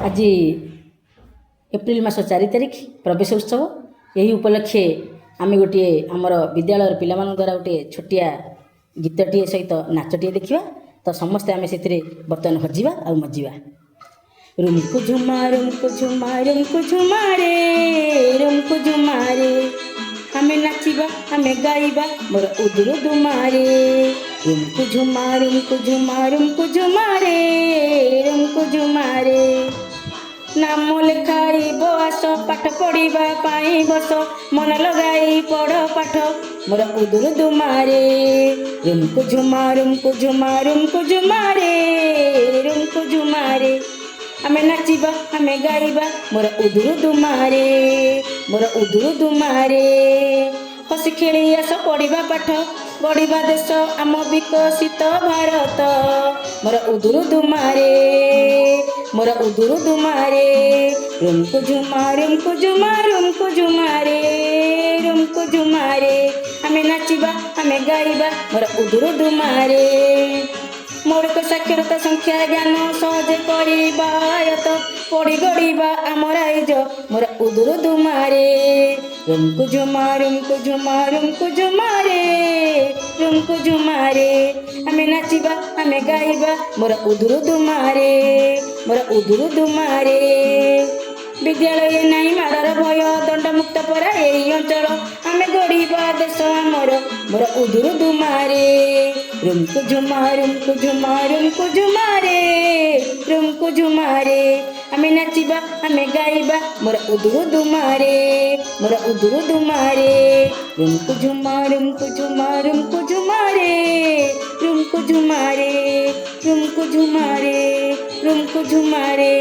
आज एप्रिल मास 4 तारिख प्रवेश उत्सव। यही उपलक्षे आम गोटे आमर विद्यालय पिला द्वारा गोटे छोटिया गीतटे सहित नाचटे देखा। तो समस्ते आम से बर्तमान हजिबा आ मजिबा। रुमकु झुमा रुमकु झुमा रुमकु झुमा रे रुमकु झुमा रे हमें नाचिबा हमें गाइबा मोर उदुरु दुमारे। रुमकु झुमा रुमकु झुमा रुमकु झुमा रे रुमकु झुमा रे नाम लेखाइब आस पाठ पढ़िबा पाई बस मन लगाई पढ़ पाठ मोर उदुरु दुमारे। रुमकु झुमा रुमकु झुमा रुमकु झुमा रे रुमकु झुमा रे हमें नाचिबा हमें गाइबा मोर उदुरु दुमारे मोर उदुरु दुमारे। हसी खेली आस पढ़िबा पाठ गढ़िबा देश आम विकसित भारत मोर उदुरु दुमारे मोर उदुरु दुमारे। रुमकु झुमा रुमकु झुमा रुमकु झुमा रे रुमकु झुमा रे हमें नाचिबा हमें गाइबा मोर उदुरु दुमारे। मौलिक साक्षरता संख्या ज्ञान सहजे करत पढ़ी गढ़िबा आम राइज मोर उदुरु दुमारे। रुमकु झुमा रुमकु झुमा रुमकु झुमा रे रुमकु झुमा रे हमें नाचिबा हमें गाइबा मोर उदुरु दुमारे मोर उदुरु दुमारे। विद्यालय नहीं माड़र भय दंड मुक्त परा यही अंचल आम गढ़िबा देश आमर मोर उदुरु दुमारे। रुमकु झुमा रुमकु झुमा रुमकु झुमा रे रुमकु झुमा रे हमें नाचिबा हमें गाइबा मोर उदुरु दुमारे मोर उदुरु दुमारे। रुमकु झुमा रुमकु झुमा रुमकु झुमा रे रुमकु झुमा रे रुमकु झुमा रे रुमकु झुमा रे।